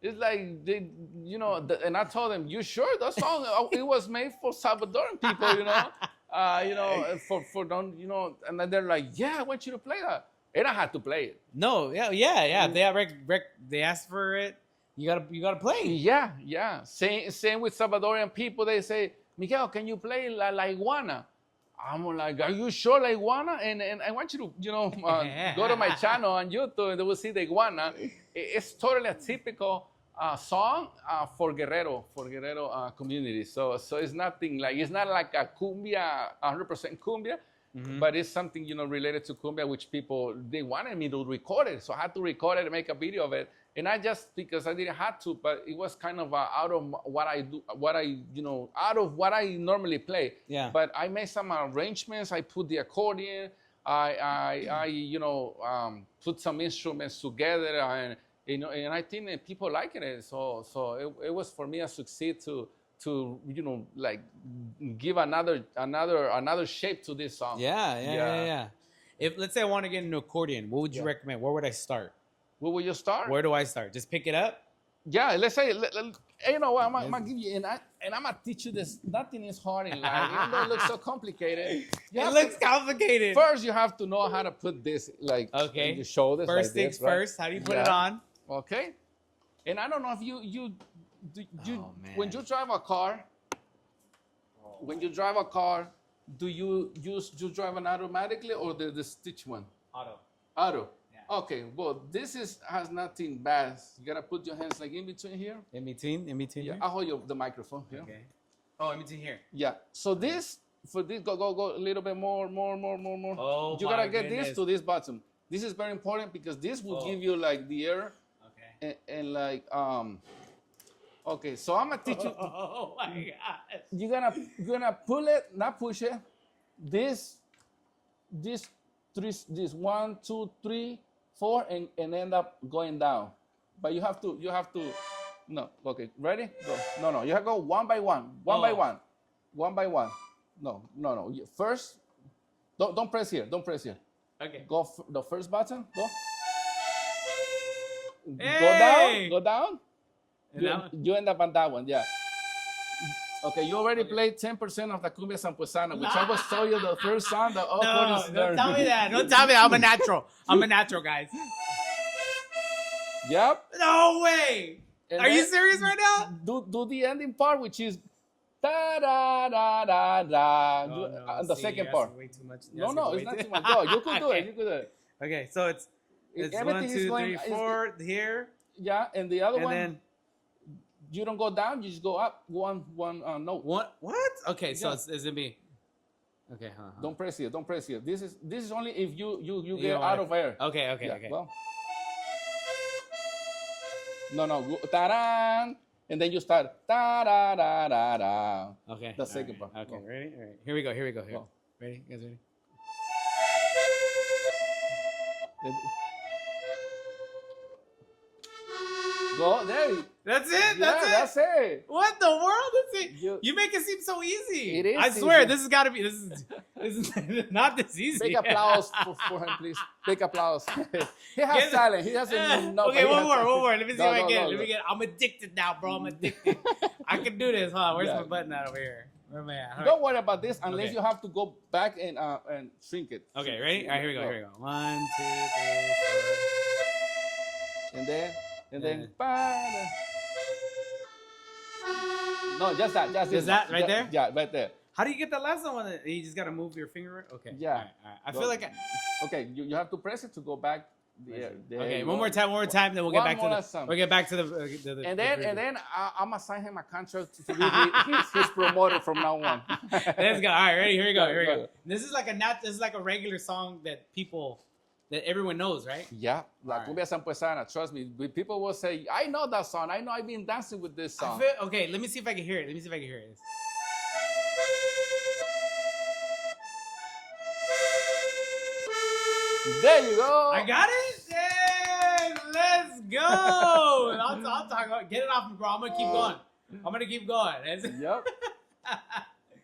It's like and I told them, "You sure that song? It was made for Salvadoran people, for don't, And then they're like, "Yeah, I want you to play that," and I had to play it. No, yeah. They asked for it. You gotta play. Yeah. Same with Salvadorian people. They say, "Miguel, can you play La Iguana?" I'm like, "Are you sure La Iguana?" And I want you to, go to my channel on YouTube, and they will see the iguana. It's totally a typical song for Guerrero community. So it's nothing like, it's not like a cumbia, 100% cumbia, but it's something related to cumbia, which people, they wanted me to record it, so I had to record it and make a video of it. And I just, because I didn't have to, but it was kind of out of what I do, out of what I normally play. Yeah. But I made some arrangements. I put the accordion. I put some instruments together, and I think that people like it. So it was for me a success to like give another shape to this song. Yeah. If let's say I want to get into accordion, what would you recommend? Where would I start? Where will you start? Where do I start? Just pick it up? Yeah, let's say, I'm gonna give you, and I'm gonna teach you this. Nothing is hard in life, even though it looks so complicated. It looks complicated. First, you have to know how to put this, like, in your shoulders. First like things this, right? first. How do you put it on? Okay. And I don't know if you when you drive a car, do you drive an automatically or the stitch one? Auto. Okay, well, has nothing bad. You gotta put your hands like in between here. In between Yeah, here? I'll hold you the microphone here. Okay. Oh, in between here. Yeah. So go a little bit more. Oh, you gotta get this to this bottom. This is very important because this will give you like the air. Okay. And like okay, so I'm gonna teach you. Oh my God. You're gonna pull it, not push it. This 1, 2, 3, 4, and end up going down. But you have to. No. Okay. Ready? Go. No. You have to go one by one. One by one. No. First, don't press here. Okay. Go the first button. Go. Hey! Go down. You end up on that one, yeah. Okay, you already played 10% of the Cumbia Sampuesana, which I was told you the first song. The No, don't tell me that. Don't tell me that. I'm a natural. I'm a natural, guys. Yep. No way. And Are you serious right now? Do the ending part, which is da da da da da. Oh, no. On the second part. Way too much. No, it's not too much. No, you could do it. You could do it. Okay, so it's Everything 1, is 2, going- 3, 4 here, Yeah, and the other and one, then you don't go down. You just go up one note. what? Okay, so Yeah. it's gonna be. Okay, Don't press it. Don't press it. This is only if you You get don't out wanna- of air. Okay. Yeah, well. No, ta-da, and then you start ta-da-da-da-da. Okay. The second part. Okay, Go. ready? All right. Here we go. Here. Go. Ready? You guys ready? Go there. That's it. Yeah, that's it. What the world? That's it. You- You make it seem so easy. It is I swear, easy. this has got to be. This is not this easy. Big applause for him, please. Big applause. He has Get- talent. He doesn't know. Okay, but he one has more. talent. Let me see Go, if I go, get. go, Let me go. get. I'm addicted now, bro. I'm addicted. I can do this, huh? Where's Yeah. my button at over here? Where am I at? All Don't worry about this unless Okay. you have to go back and shrink it. right. Okay, ready? All right, here we go. Here we go. 1, 2, 3, 4. And then Yeah. ba-da. No, just that. Just Is that right there? Yeah, right there. How do you get that last one? You just gotta move your finger. Okay. Yeah. All right. I Go. feel like. Okay, you have to press it to go back. There Okay, you one go. more time, then we'll get One back to more the. last song. We'll get back to the. And then I'm assign him a contract to be his promoter from now on. Let's go. All right, ready? Here we go. Here we Go, go. go. This is like a regular song that everyone knows, right? Yeah, La All right. Cumbia Sampuesana. Trust me, people will say, "I know that song. I know. I've been dancing with this song." Okay, let me see if I can hear it. There you go. I got it. Yay! Let's go. I'll talk about. Get it off me, bro. I'm gonna keep going. Yep.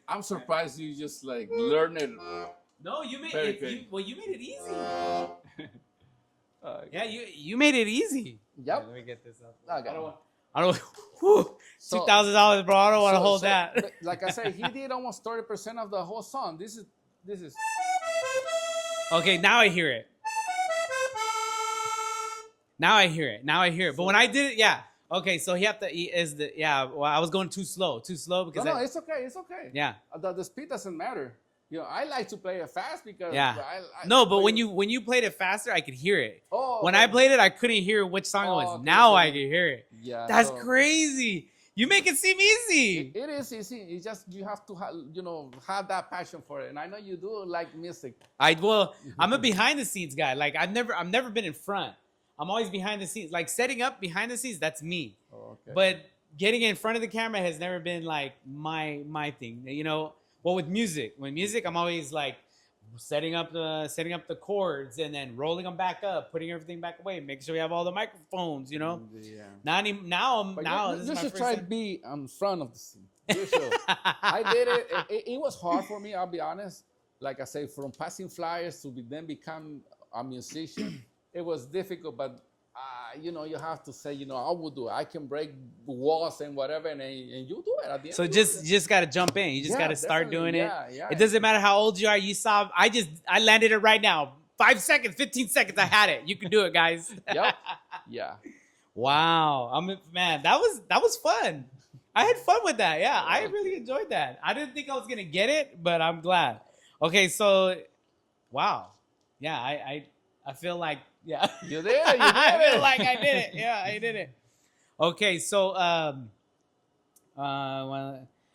I'm surprised you just like learn it. No, you made Very it. good. You made it easy. Uh, Yeah, you made it easy. Yep. Let me get this up. Okay. I don't. Whew, So- $2,000, bro. I don't want to So- hold so, that. Like I said, he did almost 30% of the whole song. This is. Okay, now I hear it. Now I hear it. But when I did it, yeah. Okay, so he well, I was going too slow because No, it's okay. It's okay. yeah. The speed doesn't matter. You know, I like to play it fast because Yeah. I No, but play when you played it faster, I could hear it. Oh, When okay. I played it, I couldn't hear which song it Oh, was. okay, Now so- I can hear it. Yeah, That's so- crazy. You make it seem easy. It is easy. It's just you have to have that passion for it, and I know you do like music. I'm a behind the scenes guy. Like I've never been in front. I'm always behind the scenes. Like setting up behind the scenes, that's me. Oh, okay. But getting in front of the camera has never been like my thing. You know, well with music, I'm always like setting up the chords and then rolling them back up, putting everything back away, making sure we have all the microphones. You know, Yeah. now But this you is my should first try to time. be in front of the scene. You should. I did it. It was hard for me. I'll be honest. Like I say, from passing flyers to then become a musician, it was difficult. But you have to say, I will do it. I can break walls and whatever, and you do it at the end. So you just do it. got to jump in. You just Yeah, got to start definitely. doing Yeah, it. yeah. It doesn't matter how old you are. You saw. I landed it right now. 5 seconds, 15 seconds. I had it. You can do it, guys. Yep. Yeah. Wow. Man, that was fun. I had fun with that. Yeah, I really enjoyed that. I didn't think I was gonna get it, but I'm glad. Okay, so wow. Yeah, I feel like yeah. You did it. You did I feel it. like I did it. Yeah, I did it. Okay, so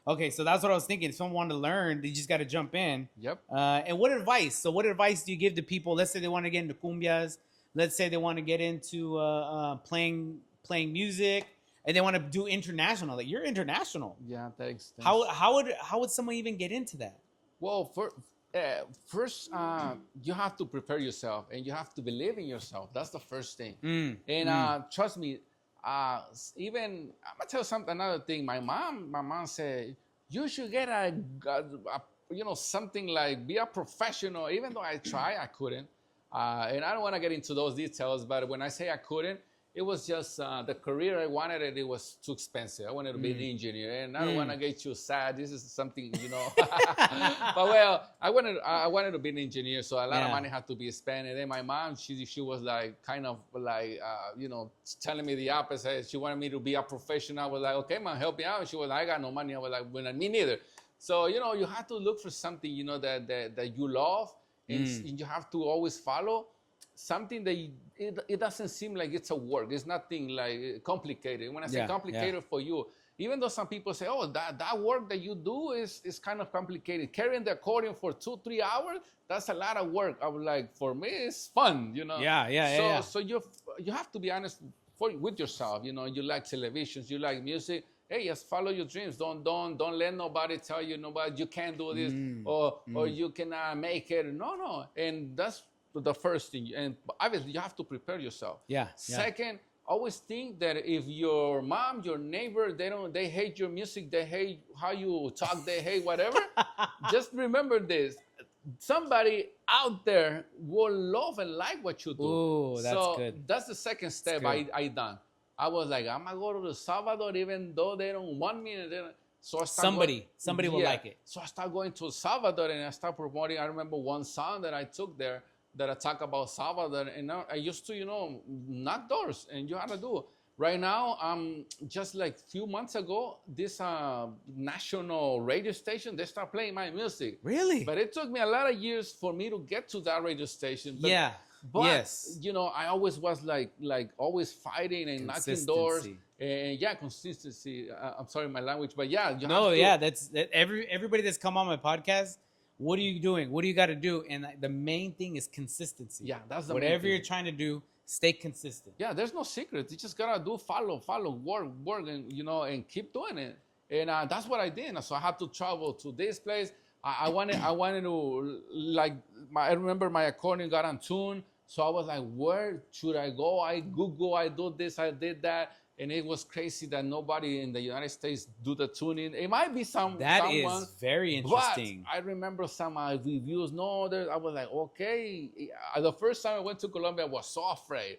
okay, so that's what I was thinking. If someone wanted to learn, they just got to jump in. Yep. And what advice? So, what advice do you give to people? Let's say they want to get into cumbias. Let's say they want to get into playing music, and they want to do international. Like you're international. Yeah. Thanks. How would someone even get into that? Well, first, you have to prepare yourself, and you have to believe in yourself. That's the first thing. And trust me, even I'm gonna tell you another thing. My mom said you should get a something like be a professional. Even though I tried, I couldn't. And I don't want to get into those details, but when I say I couldn't, it was just the career I wanted. It was too expensive. I wanted to be an engineer, and I don't want to get you sad. This is something, but well, I wanted to be an engineer, so a lot of money had to be spent. And then my mom, she was like kind of like telling me the opposite. She wanted me to be a professional. I was like, okay, man, help me out. She was like, I got no money. I was like, well, me neither. So you have to look for something that you love, and you have to always follow something that it doesn't seem like it's a work. It's nothing like complicated. When I say complicated for you, even though some people say, oh, that work that you do is kind of complicated. Carrying the accordion for 2-3 hours, that's a lot of work. I was like, for me, it's fun, So you have to be honest with yourself. You like televisions, you like music. Hey, just follow your dreams. Don't let nobody tell you you can't do this or you cannot make it. No. And that's the first thing. And obviously, you have to prepare yourself. Second, always think that if your mom, your neighbor, they hate your music, they hate how you talk, they hate whatever. Just remember this. Somebody out there will love and like what you do. Ooh, that's good. That's the second step I done. I was like, I'm gonna go to El Salvador even though they don't want me. So I somebody will like it. So I started going to El Salvador and I started promoting. I remember one song that I took there that I talk about Salvador, and I used to, knock doors, and you have to do. Right now, just like a few months ago, this national radio station, they start playing my music. Really? But it took me a lot of years for me to get to that radio station. But, yes. I always was like always fighting and knocking doors. And consistency. I'm sorry, my language, but that's everybody that's come on my podcast. What are you doing? What do you got to do? And the main thing is consistency. Yeah, that's the whatever main thing. You're trying to do. Stay consistent. Yeah, there's no secret. You just gotta follow, work, and keep doing it. And that's what I did. So I had to travel to this place. I wanted to I remember my accordion got on tune. So I was like, where should I go? I Google, I do this, I did that. And it was crazy that nobody in the United States do the tuning. It might be someone. Is very interesting. But I remember some reviews. I was like, okay. The first time I went to Colombia, I was so afraid.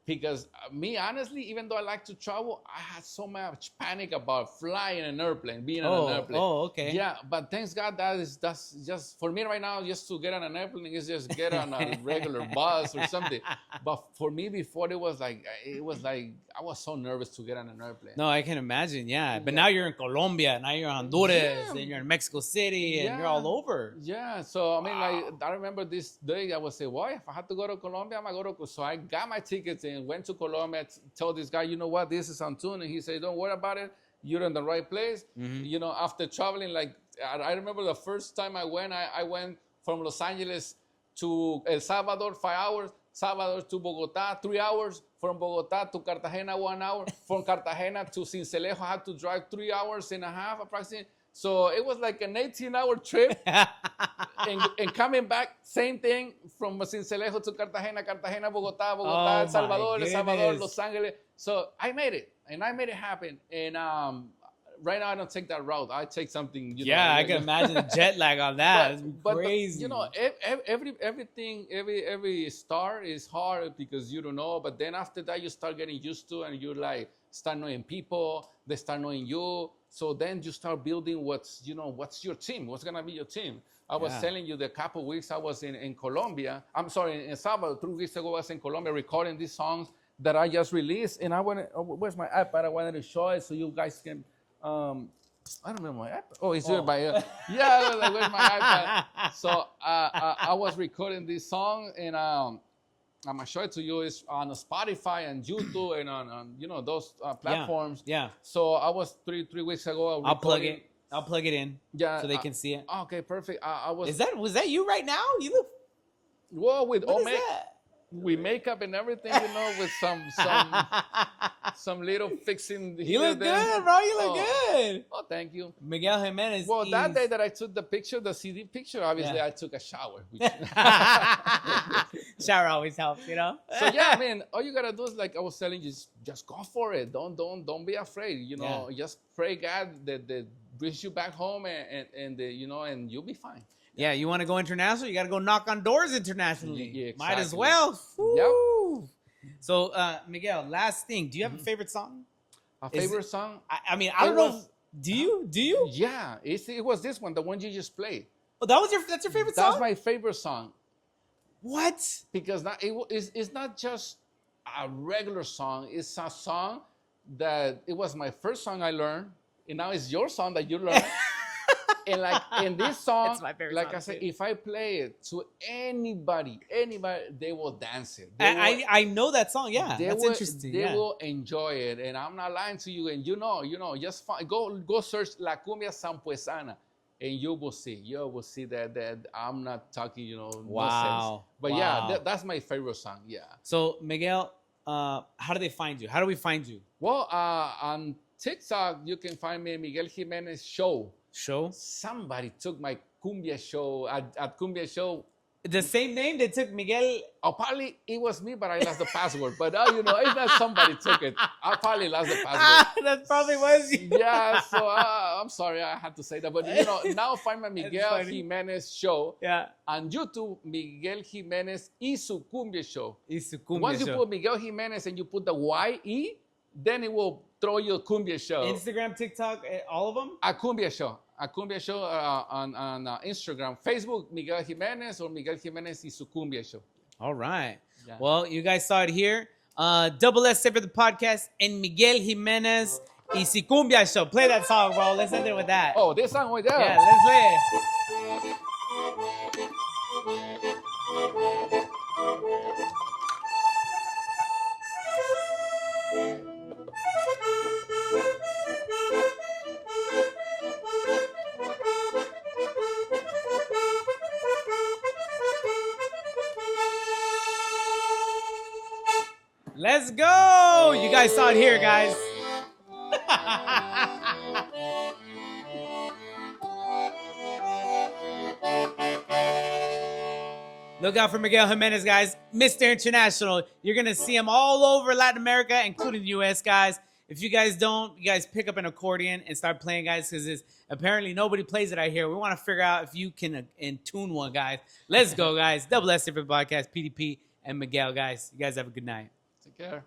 Because me, honestly, even though I like to travel, I had so much panic about flying an airplane, being on an airplane. Oh, okay. Yeah, but thanks God, that's just, for me right now, just to get on an airplane is just get on a regular bus or something. But for me before, it was like, I was so nervous to get on an airplane. No, I can imagine, But now you're in Colombia, now you're in Honduras, and you're in Mexico City, and you're all over. Yeah, so I mean, I remember this day, I would say, well, if I had to go to Colombia, I'm going to go to, so I got my tickets and went to Colombia, told this guy, you know what, this is on tune. And he said, don't worry about it. You're in the right place. Mm-hmm. After traveling, I remember the first time I went from Los Angeles to El Salvador, 5 hours, Salvador to Bogota, 3 hours, from Bogota to Cartagena, 1 hour, from Cartagena to Sincelejo, I had to drive 3 hours and a half approximately. So it was like an 18-hour trip. and coming back, same thing, from Sincelejo to Cartagena, Bogota, El Salvador, Los Angeles. So I made it, and I made it happen. And right now I don't take that route. I take something, I can imagine the jet lag on that. It's crazy. Every start is hard because you don't know. But then after that, you start getting used to, and you start knowing people. They start knowing you. So then you start building what's your team. What's gonna be your team? I was telling you the couple weeks I was in Colombia. I'm sorry, in El Salvador. 3 weeks ago I was in Colombia recording these songs that I just released. And where's my iPad? I wanted to show it so you guys can. I don't remember my iPad. Oh, it's here by I was like, where's my iPad? So I was recording this song, and I'm gonna show it to you. It's on Spotify and YouTube and on those platforms. Yeah. So I was three weeks ago. I'll plug it in. Yeah. So they can see it. Okay, perfect. I was. Was that you right now? You look. Well, with with makeup and everything, with some little fixing. You look good, bro. You look good. Oh, thank you. Miguel Jimenez. Well, that day that I took the picture, the CD picture, obviously I took a shower. Shower always helps, So I mean, all you gotta do is I was telling you, just go for it. Don't be afraid. Just pray God that brings you back home and you'll be fine. Yeah, you want to go international? You got to go knock on doors internationally. Yeah, exactly. Might as well. Yep. So, Miguel, last thing. Do you have a favorite song? A favorite song? I mean, I don't know. Do you? Do you? Yeah, it was this one, the one you just played. Oh, that's your favorite song? That's my favorite song. What? Because it's not just a regular song. It's a song that it was my first song I learned, and now it's your song that you learned. And like in this song, It's my favorite like song I said, too. if I play it to anybody, they will dance it. I know that song. Yeah, that's interesting. They Yeah. will enjoy it, and I'm not lying to you. And you know, just go search La Cumbia Sampuesana, and you will see that I'm not talking, nonsense. Wow. But Wow. yeah, that's my favorite song. Yeah. So, Miguel, how do they find you? How do we find you? Well, on TikTok, you can find me Miguel Jimenez Show. Show? Somebody took my Cumbia Show at Cumbia Show. The same name they took Miguel. Oh, probably it was me, but I lost the password. But it's not somebody took it. I probably lost the password. That probably was you. Yeah, so I'm sorry I had to say that. But now find my Miguel Jimenez Show. Yeah. On YouTube, Miguel Jimenez y su Cumbia Show. It's a Cumbia Once you show. put Miguel Jimenez and you put the Y-E, then it will throw you a Cumbia Show. Instagram, TikTok, all of them? A Cumbia Show. A Cumbia Show on Instagram. Facebook, Miguel Jimenez, or Miguel Jimenez y su Cumbia Show. All right. Yeah. Well, you guys saw it here. Double S for the podcast and Miguel Jimenez y su Cumbia Show. Play that song, bro. Let's end it with that. Oh, this song right there. Yeah, let's play it. Let's go. You guys saw it here, guys. Look out for Miguel Jimenez, guys. Mr. International. You're going to see him all over Latin America, including the U.S., guys. If you guys don't, you guys pick up an accordion and start playing, guys, because apparently nobody plays it out here. We want to figure out if you can tune one, guys. Let's go, guys. Double S for the podcast, PDP and Miguel, guys. You guys have a good night. Take care.